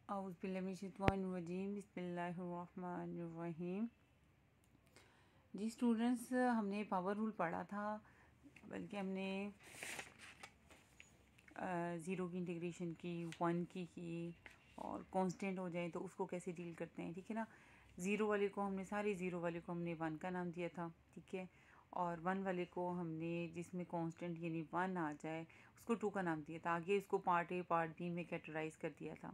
औज़ुबिल्लाहिमिनश्शैतानिर्रजीम बिस्मिल्लाहिर्रहमानिर्रहीम। जी स्टूडेंट्स, हमने power rule पढ़ा था, बल्कि हमने ज़ीरो की इंटीग्रेशन की, वन की और कांस्टेंट हो जाए तो उसको कैसे डील करते हैं, ठीक है ना। ज़ीरो वाले को हमने ज़ीरो वाले को हमने वन का नाम दिया था, ठीक है। और वन वाले को हमने, जिसमें कांस्टेंट यानी वन आ जाए, उसको टू का नाम दिया था। आगे इसको पार्ट ए पार्ट बी में कैटेगराइज कर दिया था।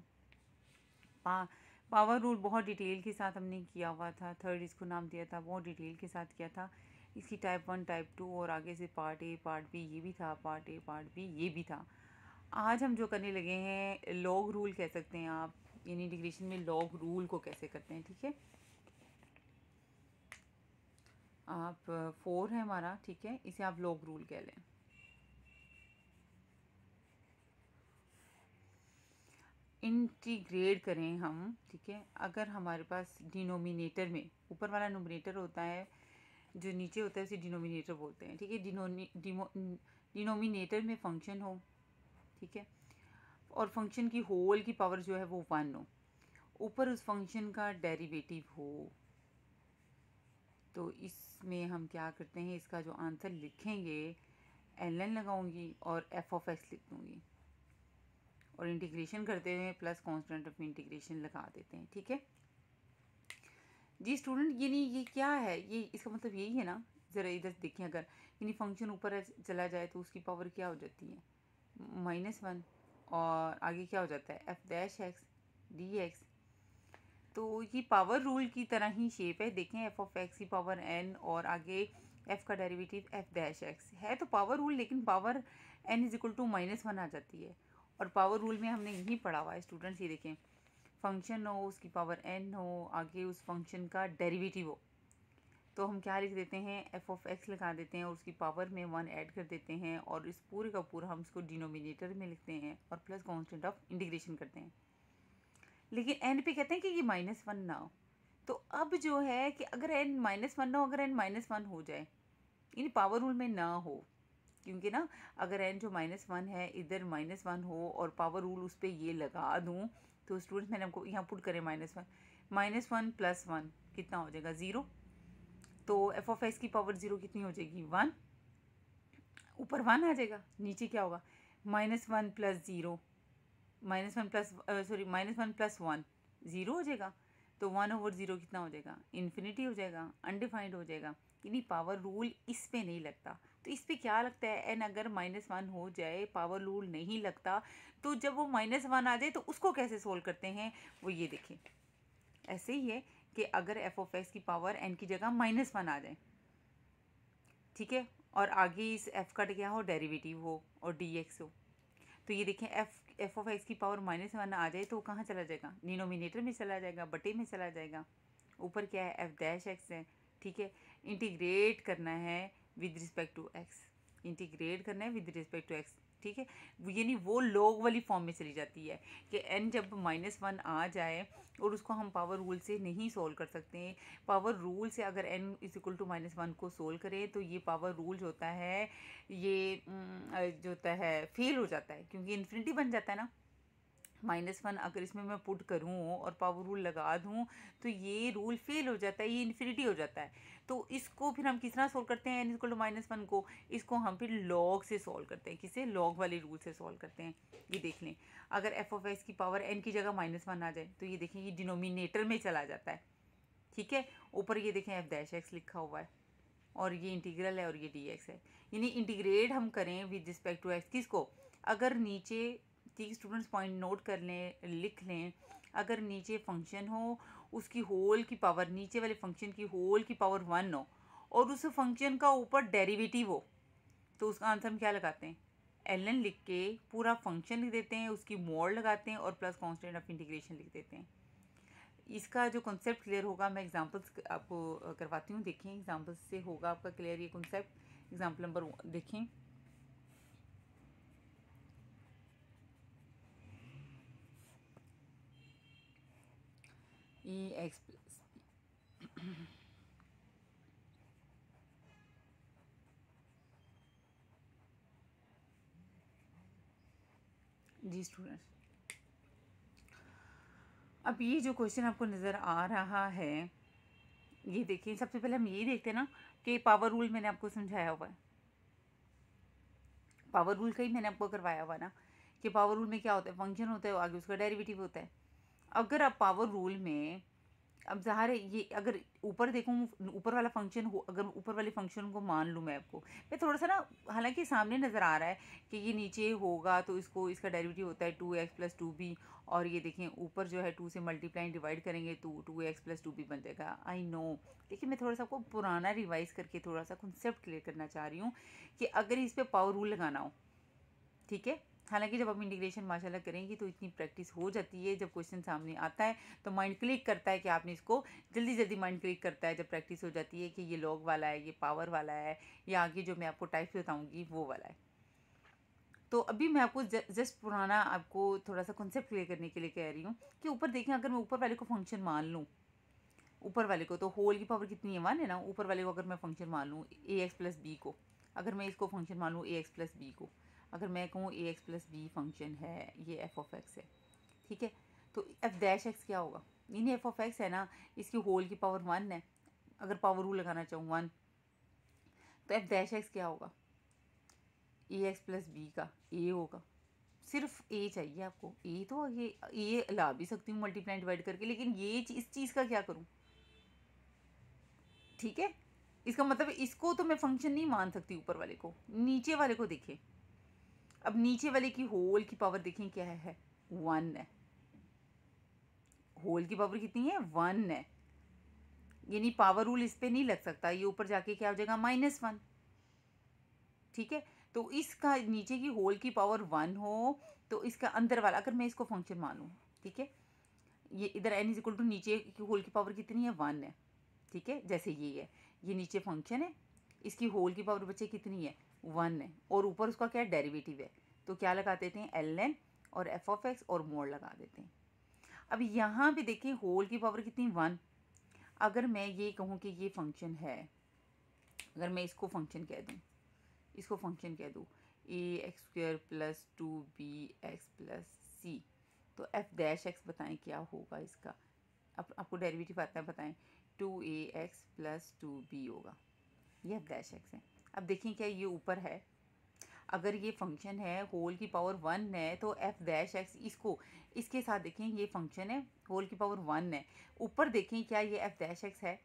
पावर रूल बहुत डिटेल के साथ हमने किया हुआ था। थर्ड इसको नाम दिया था, बहुत डिटेल के साथ किया था। इसकी टाइप 1 टाइप 2 और आगे से पार्ट ए पार्ट बी ये भी था, पार्ट ए पार्ट बी ये भी था। आज हम जो करने लगे हैं लॉग रूल कह सकते हैं आप, यानी इंटीग्रेशन में लॉग रूल को कैसे करते हैं, ठीक है। आप 4 है हमारा, ठीक है, इसे आप लॉग रूल कह लें। इंटीग्रेट करें हम, ठीक है। अगर हमारे पास डिनोमिनेटर में ऊपर वाला नोमिनेटर होता है, जो नीचे होता है उसे डिनोमिनेटर बोलते हैं, ठीक है। डिनोमिनेटर में फंक्शन हो, ठीक है, और फंक्शन की होल की पावर जो है वो 1 हो, ऊपर उस फंक्शन का डेरिवेटिव हो, तो इसमें हम क्या करते हैं, इसका जो आंसर लिखेंगे ln लगाऊंगी और f(x) लिख दूंगी और इंटीग्रेशन करते हुए प्लस कांस्टेंट ऑफ इंटीग्रेशन लगा देते हैं, ठीक है जी स्टूडेंट। ये क्या है, ये इसका मतलब यही है ना। ज़रा इधर देखें, अगर यानी फंक्शन ऊपर चला जाए तो उसकी पावर क्या हो जाती है, -1, और आगे क्या हो जाता है f(x) dx। तो ये पावर रूल की तरह ही शेप है, देखें f(x) की पावर n और आगे f का डेरिवेटिव f(x) है, तो पावर रूल, लेकिन power n is equal to -1 आ जाती है। और पावर रूल में हमने यही पढ़ा हुआ है स्टूडेंट्स, ये देखें, फंक्शन हो, उसकी पावर n हो, आगे उस फंक्शन का डेरिवेटिव हो, तो हम क्या लिख देते हैं, f(x) लगा देते हैं और उसकी पावर में 1 ऐड कर देते हैं और इस पूरे का पूरा हम इसको डिनोमिनेटर में लिखते हैं और प्लस कांस्टेंट ऑफ इंटीग्रेशन करते हैं। लेकिन एंड पे कहते हैं कि ये -1 ना हो। तो अब जो है कि अगर n -1 ना हो, अगर n -1 हो जाए, यानी पावर रूल में ना हो, क्योंकि ना अगर n जो -1 है इधर -1 हो और पावर रूल उस पर ये लगा दूँ, तो स्टूडेंट्स मैंने आपको यहाँ पुट करें -1 प्लस 1 कितना हो जाएगा 0। तो f(x) की पावर 0 कितनी हो जाएगी 1, ऊपर 1 आ जाएगा, नीचे क्या होगा -1 प्लस 0, -1 प्लस 1 0 हो जाएगा। तो 1/0 कितना हो जाएगा, इन्फिनिटी हो जाएगा, अनडिफाइंड हो जाएगा। यानी पावर रूल इस पे नहीं लगता। तो इस पे क्या लगता है, n अगर -1 हो जाए पावर रूल नहीं लगता, तो जब वो -1 आ जाए तो उसको कैसे सोल्व करते हैं, वो ये देखें। ऐसे ही है कि अगर f(x) की पावर n की जगह -1 आ जाए, ठीक है, और आगे इस f का क्या हो, डेरिवेटिव हो और dx हो, तो ये देखें f(x) की पावर -1 आ जाए तो कहाँ चला जाएगा, डिनोमिनेटर में चला जाएगा, बटे में चला जाएगा। ऊपर क्या है f(x) है, ठीक है। इंटीग्रेट करना है with respect to x, integrate करना है विद रिस्पेक्ट टू x, ठीक है। यानी वो लॉग वाली फॉर्म में चली जाती है कि n जब -1 आ जाए और उसको हम पावर रूल से नहीं सोल्व कर सकते हैं। पावर रूल से अगर n इज इक्वल टू -1 को सोल्व करें तो ये पावर रूल जो होता है, ये जो होता है फेल हो जाता है, क्योंकि इन्फिनिटी बन जाता है ना। -1 अगर इसमें मैं पुट करूँ और पावर रूल लगा दूँ तो ये रूल फेल हो जाता है, ये इन्फिनिटी हो जाता है। तो इसको फिर हम किस तरह सोल्व करते हैं, n इक्वल टू -1 को, इसको हम फिर लॉग से सोल्व करते हैं। किसे, लॉग वाले रूल से सोल्व करते हैं। ये देख लें, अगर f(x) की पावर n की जगह -1 आ जाए तो ये देखें ये डिनोमिनेटर में चला जाता है, ठीक है। ऊपर ये देखें f(x) लिखा हुआ है और ये इंटीग्रल है और ये dx है। यानी इंटीग्रेट हम करें विद रिस्पेक्ट टू x, किसको, अगर नीचे, ठीक स्टूडेंट्स पॉइंट नोट कर लें, लिख लें, अगर नीचे फंक्शन हो, उसकी होल की पावर, नीचे वाले फंक्शन की होल की पावर 1 हो और उस फंक्शन का ऊपर डेरिवेटिव हो, तो उसका आंसर हम क्या लगाते हैं, ln लिख के पूरा फंक्शन लिख देते हैं, उसकी मोड लगाते हैं और प्लस कांस्टेंट ऑफ इंटीग्रेशन लिख देते हैं। इसका जो कॉन्सेप्ट क्लियर होगा, मैं एग्जांपल्स आपको करवाती हूँ, देखें एग्जांपल्स से होगा आपका क्लियर ये कॉन्सेप्ट। एग्जांपल नंबर 1 देखें, x प्लस, जी स्टूडेंट्स, अब ये जो क्वेश्चन आपको नज़र आ रहा है, ये देखिए, सबसे पहले हम यही देखते हैं ना कि पावर रूल मैंने आपको समझाया हुआ है, पावर रूल का ही मैंने आपको करवाया हुआ ना कि पावर रूल में क्या होता है, फंक्शन होता है, आगे उसका डेरिवेटिव होता है। अगर आप पावर रूल में, अब ज़ाहिर है ये अगर ऊपर देखूँ, ऊपर वाला फंक्शन हो, अगर ऊपर वाले फंक्शन को मान लूँ मैं आपको, मैं थोड़ा सा ना, हालांकि सामने नज़र आ रहा है कि ये नीचे होगा तो इसको, इसका डेरिवेटिव होता है 2x+2b, और ये देखें ऊपर जो है 2 से मल्टीप्लाई डिवाइड करेंगे तो 2x+2b बन जाएगा। आई नो, देखिए मैं थोड़ा सा आपको पुराना रिवाइज करके थोड़ा सा कॉन्सेप्ट क्लियर करना चाह रही हूँ कि अगर इस पर पावर रूल लगाना हो, ठीक है। हालांकि जब आप इंटीग्रेशन माशाल्लाह करेंगी तो इतनी प्रैक्टिस हो जाती है, जब क्वेश्चन सामने आता है तो माइंड क्लिक करता है कि आपने इसको जल्दी जल्दी माइंड क्लिक करता है जब प्रैक्टिस हो जाती है कि ये लॉग वाला है, ये पावर वाला है, या आगे जो मैं आपको टाइप बताऊंगी वो वाला है। तो अभी मैं आपको जस्ट पुराना आपको थोड़ा सा कॉन्सेप्ट क्लियर करने के लिए कह रही हूँ कि ऊपर देखें, अगर मैं ऊपर वाले को फंक्शन मान लूँ, ऊपर वाले को, तो होल की पावर कितनी है, 1 है ना। ऊपर वाले को अगर मैं फंक्शन मान लूँ ax+b को, अगर मैं इसको फंक्शन मान लूँ ax+b को, अगर मैं कहूँ ax+b फंक्शन है, ये f(x) है, ठीक है। तो f' क्या होगा, यानी f(x) है ना, इसकी होल की पावर 1 है। अगर पावर रूल लगाना चाहूँ 1, तो f' क्या होगा, ax+b का a होगा। सिर्फ a चाहिए आपको, a तो ये ला भी सकती हूँ मल्टीप्लाई डिवाइड करके, लेकिन ये इस चीज़ का क्या करूँ, ठीक है। इसका मतलब इसको तो मैं फंक्शन नहीं मान सकती ऊपर वाले को, नीचे वाले को देखें। अब नीचे वाले की होल की पावर देखें क्या है, 1 है। होल की पावर कितनी है, 1 है, यानी पावर रूल इस पे नहीं लग सकता, ये ऊपर जाके क्या हो जाएगा, -1, ठीक है। तो इसका नीचे की होल की पावर 1 हो तो इसका अंदर वाला, अगर मैं इसको फंक्शन मानूँ, ठीक है, ये इधर n = नीचे की होल की पावर कितनी है, 1 है, ठीक है। जैसे ये है, ये नीचे फंक्शन है, इसकी होल की पावर बच्चे कितनी है, 1 है, और ऊपर उसका क्या डेरिवेटिव है, तो क्या लगा देते हैं, ln और f(x) और मोड लगा देते हैं। अब यहाँ पे देखिए होल की पावर कितनी, 1। अगर मैं ये कहूँ कि ये फंक्शन है, अगर मैं इसको फंक्शन कह दूँ, इसको फंक्शन कह दूँ ax² + 2bx+c, तो f' बताएं क्या होगा इसका, आपको डेरिवेटिव आता है, बताएं। 2ax + 2b होगा, ये f' है। अब देखें क्या ये ऊपर है, अगर ये फंक्शन है, होल की पावर 1 है, तो f' इसको, इसके साथ देखें ये फंक्शन है, होल की पावर 1 है, ऊपर देखें क्या ये f' है,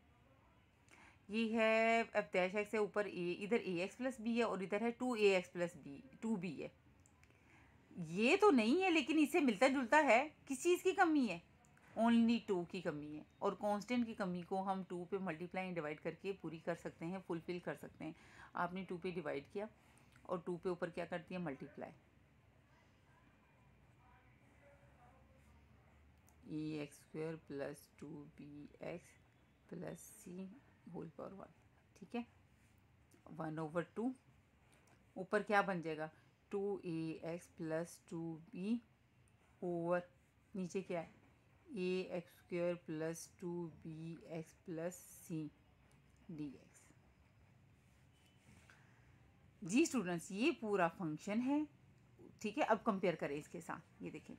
ये है f' है ऊपर, इधर ax+b है और इधर है 2ax+b 2b है। ये तो नहीं है, लेकिन इससे मिलता जुलता है, किस चीज़ की कमी है, ओनली 2 की कमी है, और कांस्टेंट की कमी को हम 2 पे मल्टीप्लाई डिवाइड करके पूरी कर सकते हैं, फुलफिल कर सकते हैं। आपने 2 पे डिवाइड किया और 2 पे ऊपर क्या कर दिया, multiply, ax² + 2bx+c whole power 1, ठीक है। 1/2 ऊपर क्या बन जाएगा, 2ax + 2b ओवर, नीचे क्या है, ax² + 2bx+c dx। जी स्टूडेंट्स, ये पूरा फंक्शन है, ठीक है। अब कंपेयर करें इसके साथ, ये देखें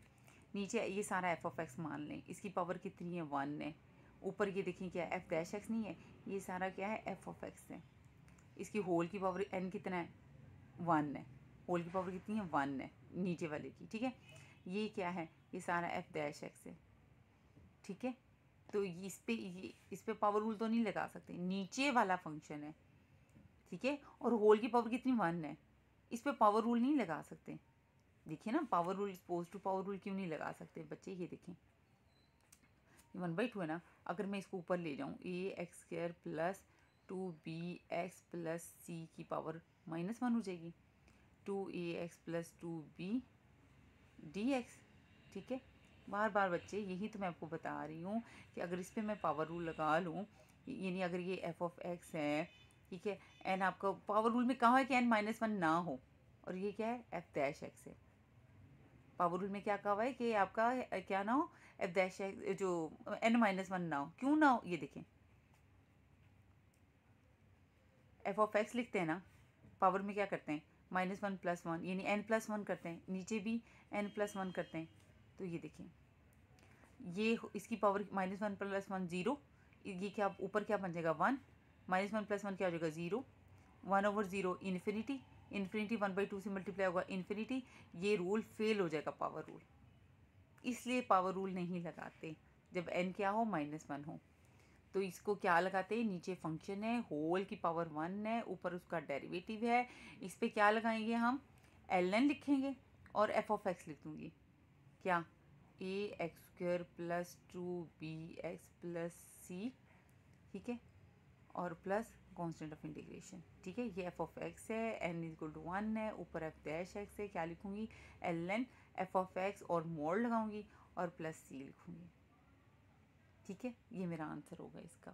नीचे ये सारा f(x) मान लें, इसकी पावर कितनी है, 1 है। ऊपर ये देखें क्या है, f' नहीं है, ये सारा क्या है, f(x) है। इसकी होल की पावर n कितना है, 1 है, होल की पावर कितनी है, 1 है नीचे वाले की, ठीक है। ये क्या है, ये सारा f' है, ठीक है। तो इस पे पावर रूल तो नहीं लगा सकते, नीचे वाला फंक्शन है, ठीक है, और होल की पावर कितनी, 1 है, इस पे पावर रूल नहीं लगा सकते। देखिए ना, पावर रूल, पोज टू पावर रूल क्यों नहीं लगा सकते बच्चे, ये देखें 1/2 है ना, अगर मैं इसको ऊपर ले जाऊँ, ax² + 2bx+c की पावर -1 हो जाएगी, 2ax + 2b dx, ठीक है। बार बार बच्चे यही तो मैं आपको बता रही हूँ कि अगर इस पर मैं पावर रूल लगा लूँ, यानी अगर ये f(x) है, ठीक है, n आपका पावर रूल में कहा है कि n-1 ना हो, और ये क्या है, f' है। पावर रूल में क्या कहा हुआ है कि आपका क्या ना हो, f' जो n-1 ना हो, क्यों ना हो, ये देखें f(x) लिखते हैं ना, पावर में क्या करते हैं, -1 + 1, यानी n+1 करते हैं, नीचे भी n+1 करते हैं। तो ये देखें ये इसकी पावर -1 + 1 0, ये क्या ऊपर क्या बन जाएगा 1, -1 + 1 क्या हो जाएगा 0, 1/0 इन्फिनिटी, इन्फिनिटी 1/2 से मल्टीप्लाई होगा इन्फिनिटी, ये रूल फेल हो जाएगा पावर रूल, इसलिए पावर रूल नहीं लगाते जब n क्या हो -1 हो। तो इसको क्या लगाते हैं, नीचे फंक्शन है, होल की पावर 1 है, ऊपर उसका डेरिवेटिव है, इस पर क्या लगाएंगे हम, ln लिखेंगे और f(x) लिख दूंगी, क्या ax² + 2bx + c, ठीक है, और प्लस कांस्टेंट ऑफ इंटीग्रेशन, ठीक है, ये f(x) है, n = 1 है, ऊपर f'(x) है, क्या लिखूंगी ln f(x) और मोड लगाऊंगी और प्लस c लिखूंगी, ठीक है, ये मेरा आंसर होगा इसका।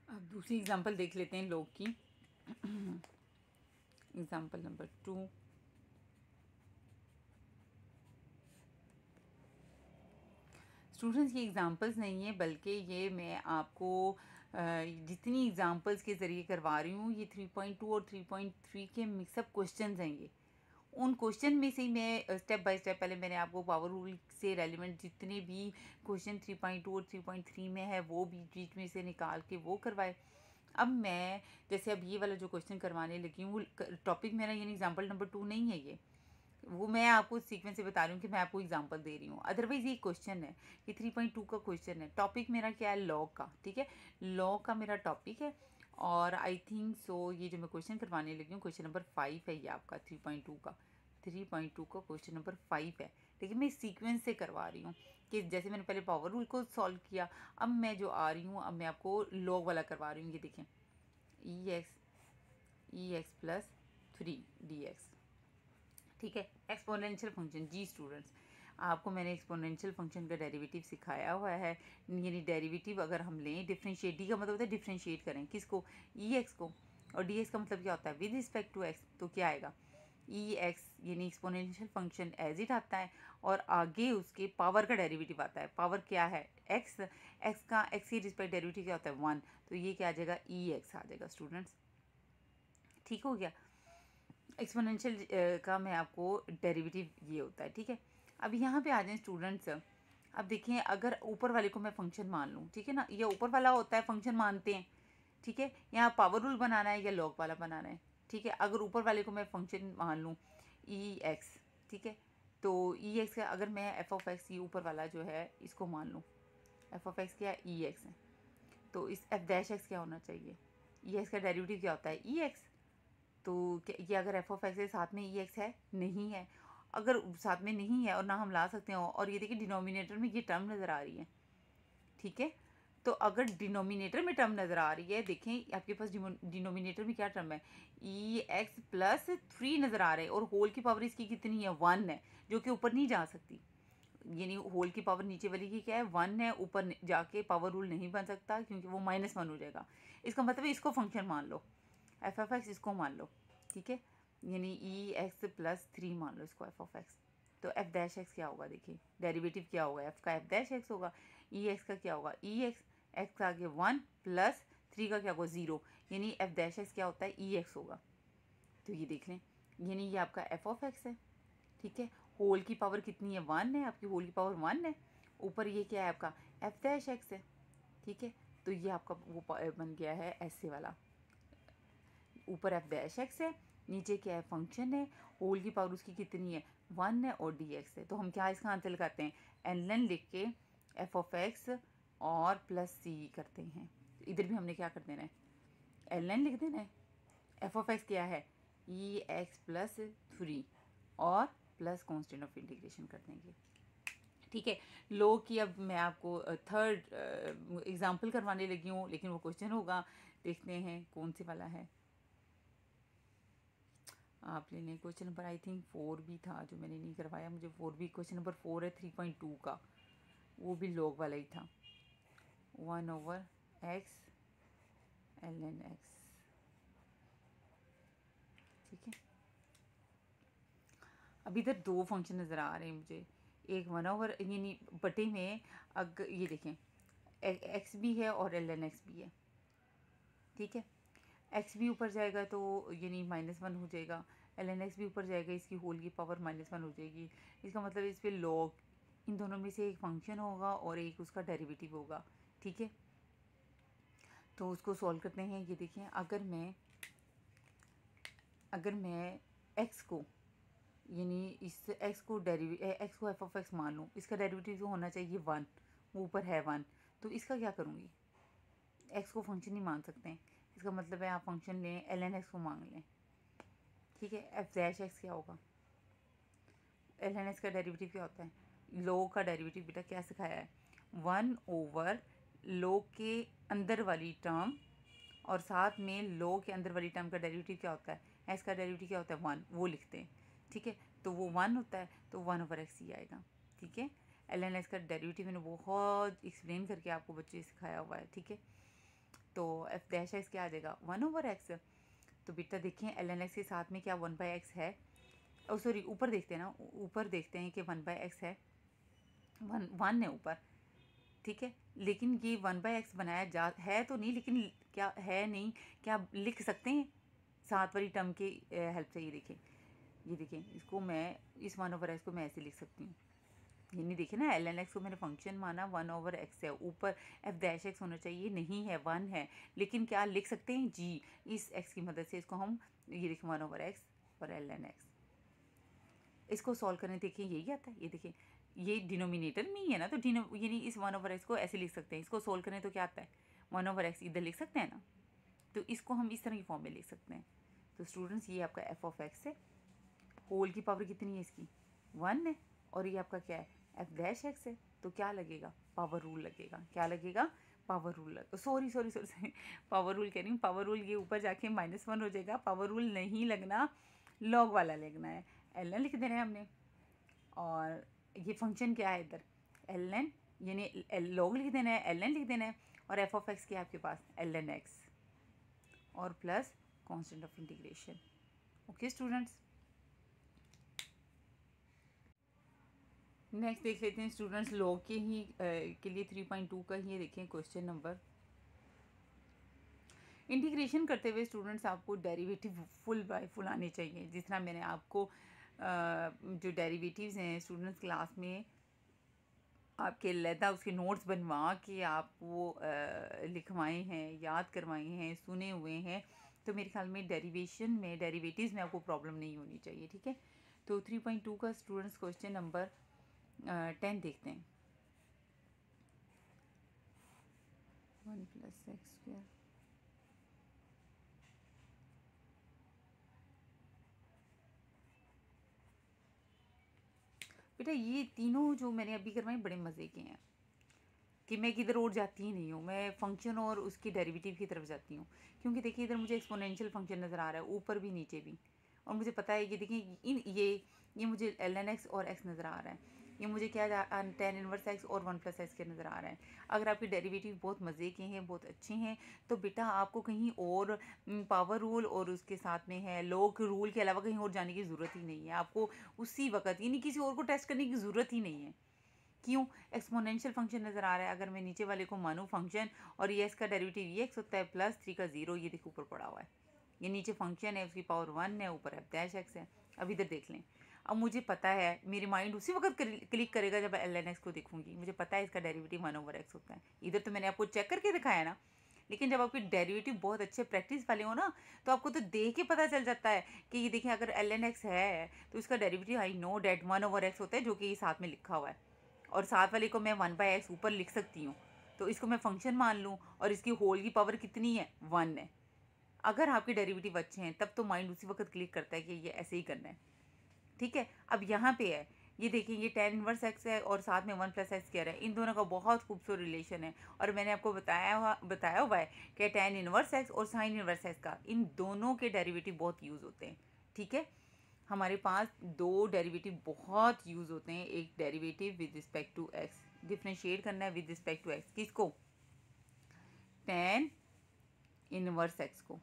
अब दूसरी एग्जांपल देख लेते हैं लोग की। एग्जांपल नंबर 2, स्टूडेंट्स ये एग्जांपल्स नहीं है बल्कि ये मैं आपको जितनी एग्जांपल्स के ज़रिए करवा रही हूँ, ये 3.2 और 3.3 के मिक्सअप क्वेश्चंस हैं ये। उन क्वेश्चन में से ही मैं स्टेप बाय स्टेप, पहले मैंने आपको पावर रूल से रेलिवेंट जितने भी क्वेश्चन 3.2 और 3.3 में है वो बीच बीच में से निकाल के वो करवाए। अब मैं जैसे अब ये वाला जो क्वेश्चन करवाने लगी हूँ, टॉपिक मेरा यानी एग्जांपल नंबर 2 नहीं है ये, वो मैं आपको सीक्वेंस से बता रही हूँ कि मैं आपको एग्जांपल दे रही हूँ। अदरवाइज ये क्वेश्चन है, ये 3.2 का क्वेश्चन है, टॉपिक मेरा क्या है, लॉ का, ठीक है, लॉ का मेरा टॉपिक है। और आई थिंक सो ये जो मैं क्वेश्चन करवाने लगी हूँ क्वेश्चन नंबर 5 है ये आपका 3.2 का, 3.2 का क्वेश्चन नंबर 5 है, लेकिन मैं सीक्वेंस से करवा रही हूँ कि जैसे मैंने पहले पावर रूल को सॉल्व किया, अब मैं जो आ रही हूँ, अब मैं आपको लॉग वाला करवा रही हूँ। ये देखें, e(x + 3dx), ठीक है, एक्सपोनेंशियल फंक्शन। जी स्टूडेंट्स, आपको मैंने एक्सपोनेंशियल फंक्शन का डेरिवेटिव सिखाया हुआ है, यानी डेरिवेटिव अगर हम लें, डिफरेंशिएट, डी का मतलब होता है डिफरेंशिएट करें किसको, एक्स को, और डी एक्स का मतलब क्या होता है विद रिस्पेक्ट टू एक्स, तो क्या आएगा एक्स, यानी एक्सपोनेंशियल फंक्शन एज इट आता है और आगे उसके पावर का डेरिवेटिव आता है। पावर क्या है एक्स, एक्स का एक्स की रिस्पेक्ट डेरिवेटिव क्या होता है 1, तो ये क्या आ जाएगा एक्स आ जाएगा स्टूडेंट्स, ठीक हो गया। एक्सपोनेंशियल का मैं आपको डेरिवेटिव ये होता है, ठीक है। अब यहाँ पे आ जाएं स्टूडेंट्स, अब देखिए अगर ऊपर वाले को मैं फंक्शन मान लूँ, ठीक है ना, ये ऊपर वाला होता है फंक्शन मानते हैं, ठीक है, यहाँ पावर रूल बनाना है या लॉग वाला बनाना है, ठीक है। अगर ऊपर वाले को मैं फंक्शन मान लूँ एक्स, ठीक है, तो एक्स का अगर मैं f(x) ये ऊपर वाला जो है इसको मान लूँ, f(x) क्या है एक्स है, तो इस f'(x) क्या होना चाहिए, एक्स का डेरिवेटिव क्या होता है एक्स, तो ये अगर f(x) के साथ में एक्स है, नहीं है, अगर साथ में नहीं है और ना हम ला सकते हैं, और ये देखिए डिनोमिनेटर में ये टर्म नज़र आ रही है, ठीक है, तो अगर डिनोमिनेटर में टर्म नज़र आ रही है, देखें आपके पास डिनोमिनेटर में क्या टर्म है एक्स + 3 नज़र आ रहा है, और होल की पावर इसकी कितनी है 1 है, जो कि ऊपर नहीं जा सकती, यानी होल की पावर नीचे वाली की क्या है 1 है, ऊपर जाके पावर रूल नहीं बन सकता क्योंकि वो -1 हो जाएगा। इसका मतलब इसको फंक्शन मान लो, f(x) इसको मान लो, ठीक है, यानी एक्स + 3 मान लो इसको f(x), तो f'(x) क्या होगा, देखिए डेरिवेटिव क्या होगा, f का f'(x) होगा, एक्स का क्या होगा एक्स, एक्स का आगे 1 + 3 का क्या होगा 0, यानी f'(x) क्या होता है एक्स होगा। तो ये देख लें, यानी ये आपका f(x) है, ठीक है, होल की पावर कितनी है 1 है, आपकी होल की पावर 1 है, ऊपर ये क्या है आपका f'(x) है, ठीक है, तो ये आपका वो बन गया है ऐसे वाला, ऊपर f'(x) है, नीचे क्या है फंक्शन है, होल की पावर उसकी कितनी है 1 है और dx है, तो हम क्या इसका आंसर लगाते हैं ln लिख के f(x) और प्लस c करते हैं, इधर भी हमने क्या कर देना है ln लिख देना है, f(x) क्या है एक्स + 3 और प्लस कांस्टेंट ऑफ इंटीग्रेशन कर देंगे, ठीक है। लो की अब मैं आपको थर्ड एग्जांपल करवाने लगी हूँ, लेकिन वो क्वेश्चन होगा, देखते हैं कौन से वाला है, आप ले लें क्वेश्चन नंबर आई थिंक 4 भी था जो मैंने नहीं करवाया, मुझे 4 भी, क्वेश्चन नंबर 4 है 3.2 का, वो भी लॉग वाला ही था, 1/x ln x, ठीक है। अब इधर दो फंक्शन नज़र आ रहे हैं मुझे, एक 1/, यानी बटे में, अगर ये देखें एक्स भी है और ln x भी है, ठीक है, एक्स भी ऊपर जाएगा तो यानी -1 हो जाएगा, ln x भी ऊपर जाएगा, इसकी होल की पावर -1 हो जाएगी। इसका मतलब इस पर लॉग, इन दोनों में से एक फंक्शन होगा और एक उसका डेरिवेटिव होगा, ठीक है। तो उसको सॉल्व करते हैं। ये देखें, अगर मैं x को, यानी इस x को x को f ऑफ x मान लूँ, इसका डेरिवेटिव जो होना चाहिए 1, वो ऊपर है 1, तो इसका क्या करूँगी, x को फंक्शन नहीं मान सकते हैं, इसका मतलब है आप फंक्शन लें ln x को मांग लें, ठीक है। f डैश x क्या होगा, ln x का डेरिवेटिव क्या होता है, log का डेरिवेटिव बेटा क्या सिखाया है, 1 ओवर log के अंदर वाली टर्म और साथ में log के अंदर वाली टर्म का डेरिवेटिव क्या होता है, x का डेरिवेटिव क्या होता है 1, वो लिखते हैं, ठीक है। तो वो 1 होता है, तो 1 ओवर x ही आएगा, ठीक है। ln x का डेरिवेटिव मैंने बहुत एक्सप्लेन करके आपको बच्चे सिखाया हुआ है, ठीक है। तो f डैश x क्या आ जाएगा 1 ओवर x। तो बेटा देखें ln x के साथ में क्या 1/x है, सॉरी ऊपर देखते हैं ना, ऊपर देखते हैं कि 1/x है, 1 है ऊपर, ठीक है। लेकिन ये 1/x बनाया जा है तो नहीं, लेकिन क्या है नहीं, क्या लिख सकते हैं साथ वाली टर्म के हेल्प से। ये देखें इसको मैं, इस 1 ओवर x को मैं ऐसे लिख सकती हूँ, ये नहीं देखे ना, ln x को मैंने फंक्शन माना 1 ओवर x है, ऊपर f डैश x होना चाहिए, नहीं है 1 है, लेकिन क्या लिख सकते हैं जी, इस x की मदद से इसको हम, ये देखें 1 ओवर x और ln x, इसको सॉल्व करने देखिए यही आता है। ये देखिए ये डिनोमिनेटर में ही है ना, तो यानी इस 1 ओवर x को ऐसे लिख सकते हैं, इसको सॉल्व करें तो क्या आता है 1 ओवर x इधर लिख सकते हैं ना, तो इसको हम इस तरह की फॉर्म में लिख सकते हैं। तो स्टूडेंट्स ये आपका f ऑफ x है, होल की पावर कितनी है इसकी 1 है, और ये आपका क्या है f डैश x है, तो क्या लगेगा पावर रूल लगेगा, क्या लगेगा power rule sorry power rule कह रही हूँ, पावर रूल ये ऊपर जाके -1 हो जाएगा, पावर रूल नहीं लगना, लॉग वाला लगना है, ln लिख देना है हमने, और ये फंक्शन क्या है इधर ln, यानी लॉग लिख देना है, ln लिख देना है, और f ऑफ x क्या है आपके पास ln x और plus constant of integration. Okay students, next देख लेते हैं स्टूडेंट्स, लॉग के ही के लिए 3.2 का ही देखें क्वेश्चन नंबर। इंटीग्रेशन करते हुए स्टूडेंट्स आपको डेरिवेटिव फुल बाय फुल आने चाहिए, जिस तरह मैंने आपको जो डेरिवेटिव्स हैं स्टूडेंट्स क्लास में आपके लैदा उसके नोट्स बनवा के आप वो लिखवाए हैं, याद करवाए हैं, सुने हुए हैं, तो मेरे ख्याल में डेरिवेटिव्स में आपको प्रॉब्लम नहीं होनी चाहिए, ठीक है। तो 3.2 का स्टूडेंट्स क्वेश्चन नंबर 10 देखते हैं। 1 + x²। बेटा ये तीनों जो मैंने अभी करवाए बड़े मज़े के हैं, कि मैं किधर और जाती ही नहीं हूँ, मैं फंक्शन और उसकी डेरिवेटिव की तरफ जाती हूँ, क्योंकि देखिए इधर मुझे एक्सपोनेंशियल फंक्शन नज़र आ रहा है, ऊपर भी नीचे भी, और मुझे पता है कि देखिए ये मुझे ln x और x नज़र आ रहा है, ये मुझे क्या tan इनवर्स x और 1 + x के नज़र आ रहा है। अगर आपके डेरिवेटिव बहुत मज़े के हैं, बहुत अच्छे हैं, तो बेटा आपको कहीं और पावर रूल और उसके साथ में है लॉग रूल के अलावा कहीं और जाने की ज़रूरत ही नहीं है, आपको उसी वक्त, यानी किसी और को टेस्ट करने की ज़रूरत ही नहीं है। क्यों, एक्सपोनेंशियल फंक्शन नज़र आ रहा है, अगर मैं नीचे वाले को मानूँ फंक्शन, और ये इसका डेरिवेटिव ये x होता है +3 का 0, ये देखो ऊपर पड़ा हुआ है, ये नीचे फंक्शन है उसकी पावर 1 है, ऊपर f डैश x है। अब इधर देख लें, अब मुझे पता है, मेरी माइंड उसी वक्त क्लिक करेगा जब ln x को देखूंगी, मुझे पता है इसका डेरिवेटिव 1 ओवर x होता है। इधर तो मैंने आपको चेक करके दिखाया ना, लेकिन जब आपके डेरिवेटिव बहुत अच्छे प्रैक्टिस वाले हो ना, तो आपको तो देख के पता चल जाता है कि ये देखिए अगर ln x है तो इसका derivative I know that 1 over x होता है, जो कि साथ में लिखा हुआ है, और साथ वाले को मैं 1/x ऊपर लिख सकती हूँ, तो इसको मैं फंक्शन मान लूँ, और इसकी होल की पावर कितनी है 1 है। अगर आपके डेरिवेटिव अच्छे हैं तब तो माइंड उसी वक्त क्लिक करता है कि ये ऐसे ही करना है, ठीक है। अब यहाँ पे है, ये देखिए ये tan इनवर्स x है और साथ में 1 + x कह रहा है, इन दोनों का बहुत खूबसूरत रिलेशन है, और मैंने आपको बताया हुआ है कि tan इनवर्स x और sin इनवर्स x का, इन दोनों के डेरिवेटिव बहुत यूज़ होते हैं, ठीक है। हमारे पास दो डेरिवेटिव बहुत यूज़ होते हैं, एक derivative with respect to x, differentiate करना है विद रिस्पेक्ट टू x, किसको, tan इनवर्स x को,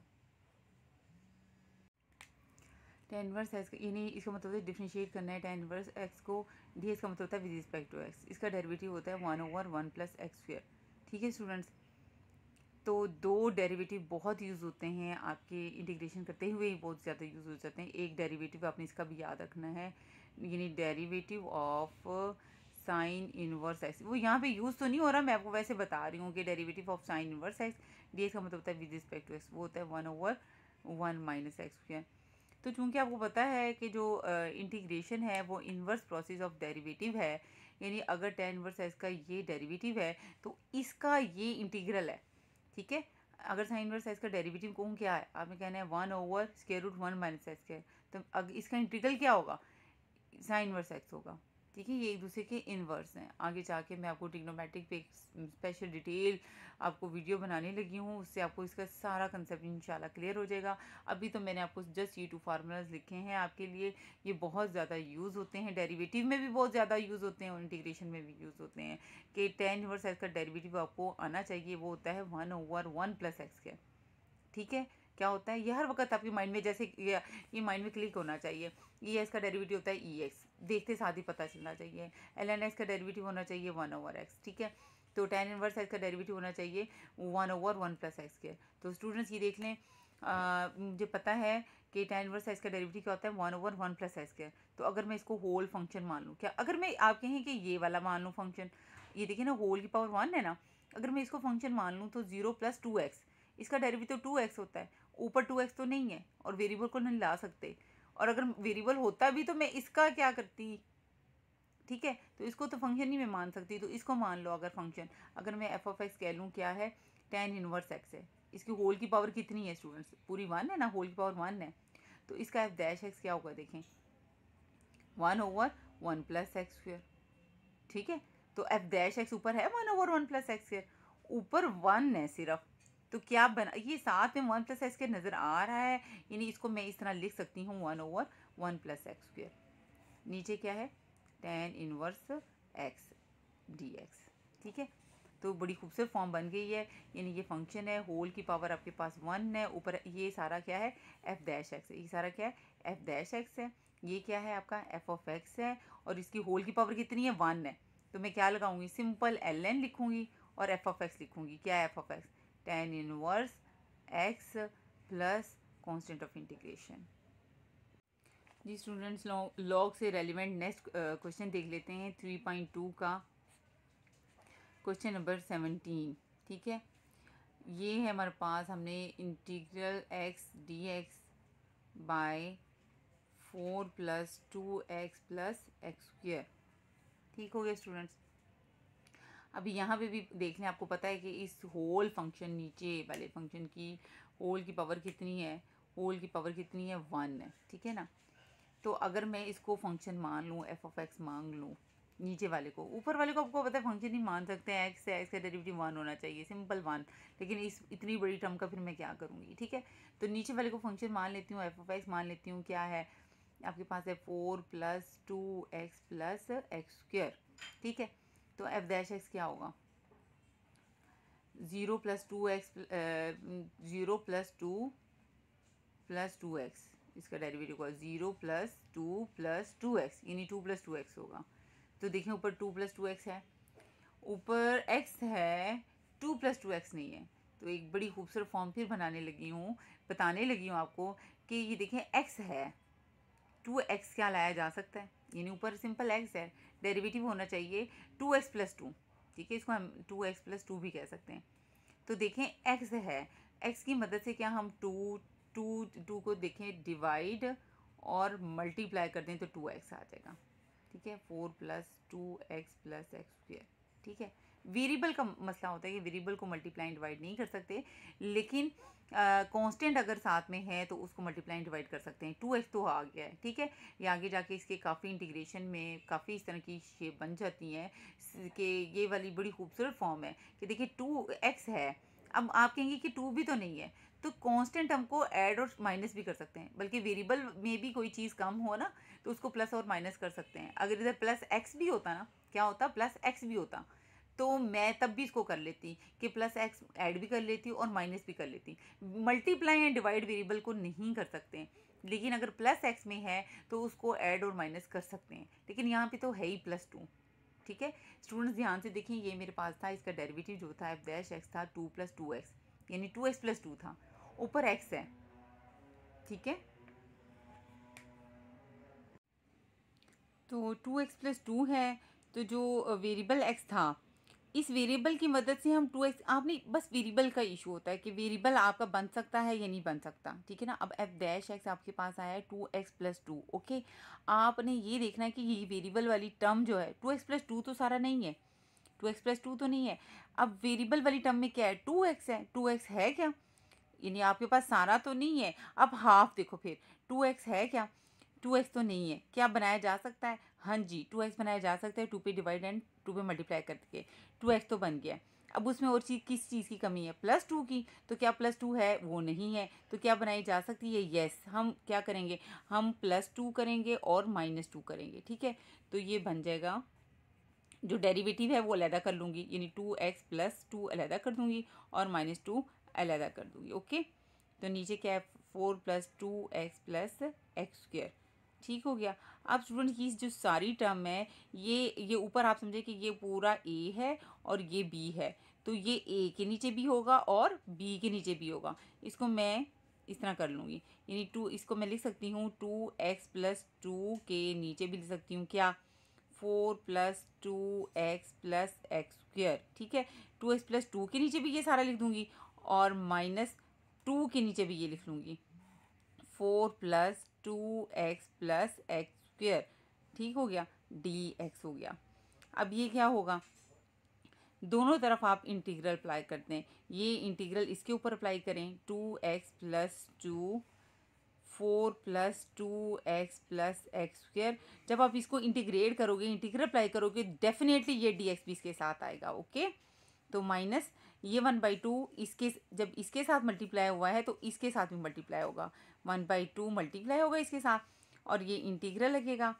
tan इनवर्स x, यानी इसका मतलब है डिफ्रेंशिएट करना है tan इनवर्स x को, ds का मतलब होता है विद रिस्पेक्ट टू x, इसका डेरिवेटिव होता है 1 ओवर 1 + x², ठीक है स्टूडेंट्स। तो दो डेरिवेटिव बहुत यूज़ होते हैं आपके इंटीग्रेशन करते हुए ही, बहुत ज़्यादा यूज़ हो जाते हैं। एक डेरिवेटिव आपने इसका भी याद रखना है, यानी derivative of sine inverse x. वो यहाँ पे यूज़ तो नहीं हो रहा, मैं आपको वैसे बता रही हूँ कि derivative of sine inverse x d x का मतलब होता है विद रिस्पेक्ट टू एक्स, वो होता है 1/1 माइनस एक्स स्क्वायर। तो चूंकि आपको पता है कि जो इंटीग्रेशन है वो इन्वर्स प्रोसेस ऑफ डेरिवेटिव है, यानी अगर tan इन्वर्स एक्स का ये डेरिवेटिव है तो इसका ये इंटीग्रल है, ठीक है। अगर साइन इन्वर्स एक्स का डेरिवेटिव कहूँ क्या है, आपने कहना है 1/√1 माइनस एक्स स्क्वायर, तो अगर इसका इंटीग्रल क्या होगा, साइन इन्वर्स एक्स होगा, ठीक है। ये एक दूसरे के इन्वर्स हैं। आगे जाके मैं आपको ट्रिग्नोमेट्रिक पे एक स्पेशल डिटेल आपको वीडियो बनाने लगी हूँ, उससे आपको इसका सारा कंसेप्ट इंशाल्लाह क्लियर हो जाएगा। अभी तो मैंने आपको जस्ट ये 2 फार्मूलाज लिखे हैं आपके लिए, ये बहुत ज़्यादा यूज़ होते हैं, डेरिवेटिव में भी बहुत ज़्यादा यूज़ होते हैं और इंटीग्रेशन में भी यूज़ होते हैं। कि tan इनवर्स एक्स का डेरिवेटिव आपको आना चाहिए, वो होता है 1/1 प्लस एक्स के, ठीक है। क्या होता है ये हर वक्त आपके माइंड में, जैसे ये माइंड में क्लिक होना चाहिए। ई एक्स का डेरिवेटिव होता है ई एक्स, देखते साथ ही पता चलना चाहिए। एल एन एक्स का डेरिवेटिव होना चाहिए 1/x, ठीक है। तो tan इनवर्स एक्स का डेरिवेटिव होना चाहिए 1/1 प्लस एक्स के। तो स्टूडेंट्स ये देख लें, मुझे पता है कि tan इनवर्स एक्स का डेरिवेटिव क्या होता है 1/1 प्लस एक्स के। तो अगर मैं इसको होल फंक्शन मान लूँ, क्या अगर मैं आप कहें कि ये वाला मान लूँ फंक्शन, ये देखिए ना होल की पावर 1 है ना, अगर मैं इसको फंक्शन मान लूँ तो 0 + 2x, इसका डेरिवेटिव 2x होता है, ऊपर 2x तो नहीं है और वेरिएबल को नहीं ला सकते, और अगर वेरिएबल होता भी तो मैं इसका क्या करती, ठीक है। तो इसको तो फंक्शन ही मैं मान सकती, तो इसको मान लो अगर फंक्शन, अगर मैं एफ ऑफ एक्स कह लूँ क्या है, tan इनवर्स एक्स है। इसकी होल की पावर कितनी है स्टूडेंट्स, पूरी 1 है ना, होल की पावर 1 है। तो इसका एफ डैश एक्स क्या होगा देखें, 1/1 प्लस एक्स स्क्वायर, ठीक है। तो एफ डैश एक्स ऊपर है 1/1 प्लस एक्स स्क्वायर, ऊपर 1 है सिर्फ, तो क्या बना, ये साथ में 1 प्लस एक्स स्क्वायर नज़र आ रहा है, यानी इसको मैं इस तरह लिख सकती हूँ 1/1 प्लस एक्स स्क्वायर। नीचे क्या है, tan inverse x d x, ठीक है। तो बड़ी खूबसूरत फॉर्म बन गई है, यानी ये फंक्शन है, होल की पावर आपके पास 1 है, ऊपर ये सारा क्या है एफ डैश एक्स, ये सारा क्या है एफ डैश एक्स है, ये क्या है आपका एफ ऑफ एक्स है, और इसकी होल की पावर कितनी है 1 है। तो मैं क्या लगाऊंगी, सिंपल एल एन लिखूंगी और एफ ऑफ एक्स लिखूंगी। क्या है F of X, tan inverse X plus constant of integration. जी स्टूडेंट्स, लॉग से रेलिवेंट नेक्स्ट क्वेश्चन देख लेते हैं 3.2 का क्वेश्चन नंबर 17, ठीक है। ये है हमारे पास, हमने integral x d x by 4 + 2x + x square, ठीक हो गया स्टूडेंट्स। अभी यहाँ पे भी देख लें, आपको पता है कि इस होल फंक्शन, नीचे वाले फंक्शन की होल की पावर कितनी है, होल की पावर कितनी है 1 है, ठीक है ना। तो अगर मैं इसको फंक्शन मान लूँ, एफ ऑफ एक्स मान लूँ, नीचे वाले को, ऊपर वाले को आपको पता है फंक्शन ही मान सकते हैं, एक्स है, एक्स का डेरिवेटिव 1 होना चाहिए, सिंपल 1, लेकिन इस इतनी बड़ी टर्म का फिर मैं क्या करूँगी, ठीक है। तो नीचे वाले को फंक्शन मान लेती हूँ, एफ ऑफ एक्स मान लेती हूँ, क्या है आपके पास है 4 + 2x + x स्क्वायर, ठीक है। तो एफ डैश एक्स क्या होगा, 0 + 2x 0 + 2 + 2x, इसका डेरिवेटिव होगा 0 + 2 + 2x, यानी 2 + 2x होगा। तो देखें ऊपर 2 + 2x है, ऊपर x है, 2 + 2x नहीं है। तो एक बड़ी खूबसूरत फॉर्म फिर बनाने लगी हूँ, बताने लगी हूँ आपको कि ये देखें x है, 2x क्या लाया जा सकता है, यानी ऊपर सिंपल x है, डेरिवेटिव होना चाहिए 2x + 2, ठीक है। इसको हम 2x + 2 भी कह सकते हैं। तो देखें x है, x की मदद से क्या हम 2 को देखें डिवाइड और मल्टीप्लाई कर दें तो 2x आ जाएगा, ठीक है। 4 + 2x + x स्क्वायर, ठीक है। वेरिएबल का मसला होता है कि वेरिएबल को मल्टीप्लाई डिवाइड नहीं कर सकते, लेकिन कांस्टेंट अगर साथ में है तो उसको मल्टीप्लाई डिवाइड कर सकते हैं। 2x तो आ गया है, ठीक है। ये आगे जाके इसके काफ़ी इंटीग्रेशन में काफ़ी इस तरह की शेप बन जाती हैं कि ये वाली बड़ी खूबसूरत फॉर्म है कि देखिए 2x है, अब आप कहेंगे कि 2 भी तो नहीं है, तो कांस्टेंट हमको ऐड और माइनस भी कर सकते हैं, बल्कि वेरिएबल में भी कोई चीज़ कम हो ना तो उसको प्लस और माइनस कर सकते हैं। अगर इधर प्लस एक्स भी होता ना, क्या होता प्लस एक्स भी होता, तो मैं तब भी इसको कर लेती कि प्लस एक्स ऐड भी कर लेती और माइनस भी कर लेती। मल्टीप्लाई एंड डिवाइड वेरिएबल को नहीं कर सकते हैं, लेकिन अगर प्लस एक्स में है तो उसको ऐड और माइनस कर सकते हैं, लेकिन यहाँ पे तो है ही +2, ठीक है। स्टूडेंट्स ध्यान से देखिए, ये मेरे पास था, इसका डेरिवेटिव जो था एफ डैश एक्स था 2 + 2x, यानी 2x+2 था, ऊपर x है, ठीक है। तो 2x+2 है, तो जो वेरिएबल x था, इस वेरिएबल की मदद से हम 2x, आपने बस वेरिएबल का इशू होता है कि वेरिएबल आपका बन सकता है या नहीं बन सकता, ठीक है ना। अब f' आपके पास आया है 2x+2, ओके। आपने ये देखना है कि ये वेरिएबल वाली टर्म जो है 2x+2 तो सारा नहीं है, 2x+2 तो नहीं है। अब वेरिएबल वाली टर्म में क्या है, 2x है, 2x है क्या, यानी आपके पास सारा तो नहीं है। अब हाफ देखो फिर, 2x है क्या, 2x तो नहीं है, क्या बनाया जा सकता है, हाँ जी 2x बनाया जा सकता है, 2 पे डिवाइड एंड 2 पे मल्टीप्लाई करके 2x तो बन गया। अब उसमें और चीज़, किस चीज़ की कमी है, +2 की, तो क्या +2 है, वो नहीं है, तो क्या बनाई जा सकती है, यस। हम क्या करेंगे, हम +2 करेंगे और -2 करेंगे, ठीक है। तो ये बन जाएगा, जो डेरिवेटिव है वो अलहदा कर लूँगी, यानी 2x+2 अलहदा कर दूँगी और -2 अलहदा कर दूँगी, ओके। तो नीचे क्या है, 4+2x+x², ठीक हो गया। अब स्टूडेंट की जो सारी टर्म है, ये ऊपर आप समझे कि ये पूरा a है और ये b है, तो ये a के नीचे भी होगा और b के नीचे भी होगा। इसको मैं इस तरह कर लूँगी, यानी 2, इसको मैं लिख सकती हूँ 2x+2 के नीचे भी लिख सकती हूँ क्या, 4+2x+x², ठीक है। 2x+2 के नीचे भी ये सारा लिख दूंगी और -2 के नीचे भी ये लिख लूँगी, 4+2x+x², ठीक हो गया, dx हो गया। अब ये क्या होगा, दोनों तरफ आप इंटीग्रल अप्लाई करते हैं, ये इंटीग्रल इसके ऊपर अप्लाई करें, 2x+2 4+2x+x², जब आप इसको इंटीग्रेट करोगे, इंटीग्रल अप्लाई करोगे, डेफिनेटली ये dx भी इसके साथ आएगा, ओके। तो माइनस ये 1/2, इसके जब इसके साथ मल्टीप्लाई हुआ है तो इसके साथ भी मल्टीप्लाई होगा, 1/2 मल्टीप्लाई होगा इसके साथ, और ये इंटीग्रल लगेगा,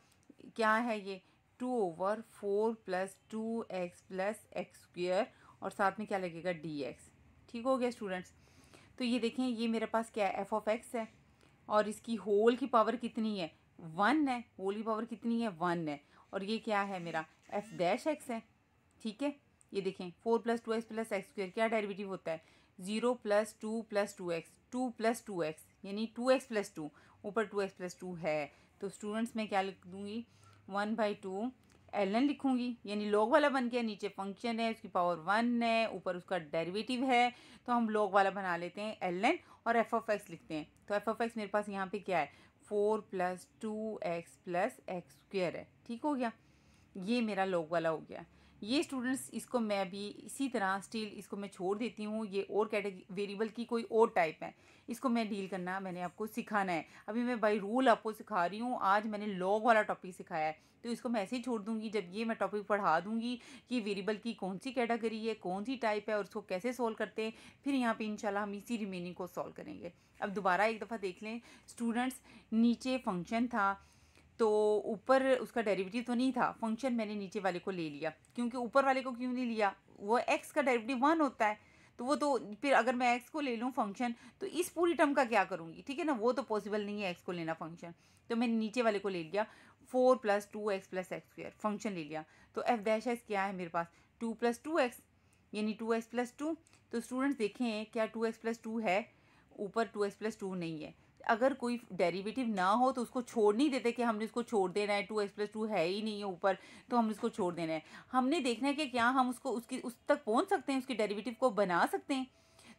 क्या है ये, 2/4+2x+x², और साथ में क्या लगेगा, dx, ठीक हो गया स्टूडेंट्स। तो ये देखें, ये मेरे पास क्या है, f(x) है, और इसकी होल की पावर कितनी है, 1 है, होल की पावर कितनी है, 1 है, और ये क्या है मेरा f'(x) है, ठीक है। ये देखें 4+2x+x², क्या डेरिवेटिव होता है, 0+2+2x, 2+2x, यानी 2x+2, ऊपर 2x+2 है, तो स्टूडेंट्स मैं क्या लिख दूँगी, 1/2 ln लिखूँगी, यानी लॉग वाला बन गया, नीचे फंक्शन है, उसकी पावर 1 है, ऊपर उसका डेरिवेटिव है, तो हम लॉग वाला बना लेते हैं ln और f(x) लिखते हैं। तो f(x) मेरे पास यहाँ पे क्या है, 4+2x+x² है, ठीक हो गया, ये मेरा लॉग वाला हो गया। ये स्टूडेंट्स, इसको मैं भी इसी तरह स्टिल इसको मैं छोड़ देती हूँ, ये और कैटेगरी वेरिएबल की कोई और टाइप है, इसको मैं डील करना, मैंने आपको सिखाना है, अभी मैं बाय रूल आपको सिखा रही हूँ, आज मैंने लॉग वाला टॉपिक सिखाया है, तो इसको मैं ऐसे ही छोड़ दूँगी, जब ये मैं टॉपिक पढ़ा दूँगी कि वेरिएबल की कौन सी कैटेगरी है, कौन सी टाइप है और उसको कैसे सोल्व करते हैं, फिर यहाँ पे इंशाल्लाह हम इसी रिमेनिंग को सॉल्व करेंगे। अब दोबारा एक दफ़ा देख लें स्टूडेंट्स, नीचे फंक्शन था, तो ऊपर उसका डेरिवेटिव तो नहीं था, फंक्शन मैंने नीचे वाले को ले लिया, क्योंकि ऊपर वाले को क्यों नहीं लिया, वो x का डेरिवेटिव 1 होता है, तो वो तो फिर अगर मैं x को ले लूँ फंक्शन, तो इस पूरी टर्म का क्या करूँगी, ठीक है ना, वो तो पॉसिबल नहीं है x को लेना फंक्शन, तो मैंने नीचे वाले को ले लिया, 4+2x+x² फंक्शन ले लिया, तो f' क्या है मेरे पास, 2+2x, यानी 2x+2, तो स्टूडेंट्स देखें क्या 2x+2 है, ऊपर 2x+2 नहीं है, अगर कोई डेरिवेटिव ना हो तो उसको छोड़ नहीं देते कि हमने उसको छोड़ देना है, 2x+2 है ही नहीं है ऊपर, तो हमने उसको छोड़ देना है, हमने देखना है कि क्या हम उसको उसकी उस तक पहुंच सकते हैं, उसके डेरिवेटिव को बना सकते हैं।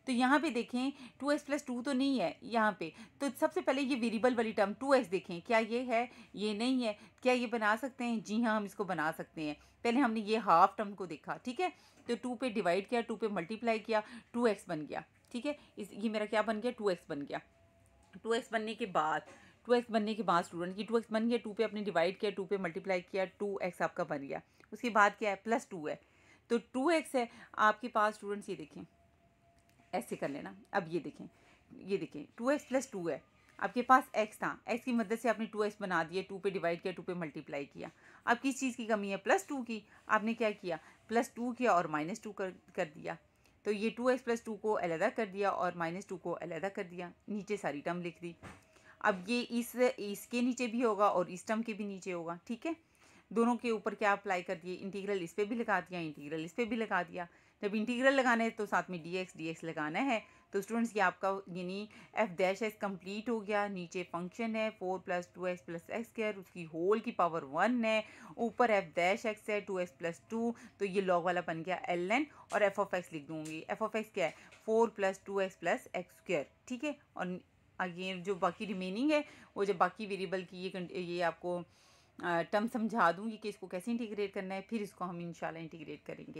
तो यहाँ पे देखें 2x+2 तो नहीं है यहाँ पे, तो सबसे पहले ये वेरिएबल वाली टर्म 2x देखें, क्या ये है, ये नहीं है, क्या ये बना सकते हैं, जी हाँ हम इसको बना सकते हैं। पहले हमने ये हाफ टर्म को देखा, ठीक है, तो 2 पे डिवाइड किया, 2 पे मल्टीप्लाई किया, 2x बन गया, ठीक है, ये मेरा क्या बन गया, 2x बन गया। 2x बनने के बाद स्टूडेंट की 2x बन गया, 2 पे आपने डिवाइड किया, 2 पे मल्टीप्लाई किया, 2x आपका बन गया, उसके बाद क्या है, +2 है, तो 2x है आपके पास स्टूडेंट्स, ये देखें ऐसे कर लेना। अब ये देखें 2x+2 है, आपके पास x था, x की मदद से आपने 2x बना दिया, 2 पे डिवाइड किया, 2 पे मल्टीप्लाई किया, अब किस चीज़ की कमी है, +2 की, आपने क्या किया, +2 किया और -2 कर दिया, तो ये 2x+2 को अलहदा कर दिया और -2 को अलहदा कर दिया, नीचे सारी टर्म लिख दी। अब ये इसके नीचे भी होगा और इस टर्म के भी नीचे होगा, ठीक है, दोनों के ऊपर क्या अप्लाई कर दिए, इंटीग्रल इस पे भी लगा दिया, इंटीग्रल इस पे भी लगा दिया, जब इंटीग्रल लगाना है तो साथ में dx लगाना है, तो स्टूडेंट्स ये आपका यानी एफ डैश एक्स कंप्लीट हो गया। नीचे फंक्शन है 4 + 2x + x स्क्वायर, उसकी होल की पावर 1 है। ऊपर एफ डैश एक्स है 2x + 2, तो ये लॉग वाला बन गया ln, और एफ ऑफ एक्स लिख दूंगी। एफ ऑफ एक्स क्या है 4 + 2x + x स्क्वायर, ठीक है। और अगेन जो बाकी रिमेनिंग है वो जब बाकी वेरिएबल की ये आपको टर्म समझा दूंगी कि इसको कैसे इंटीग्रेट करना है, फिर इसको हम इंशाल्लाह इंटीग्रेट करेंगे।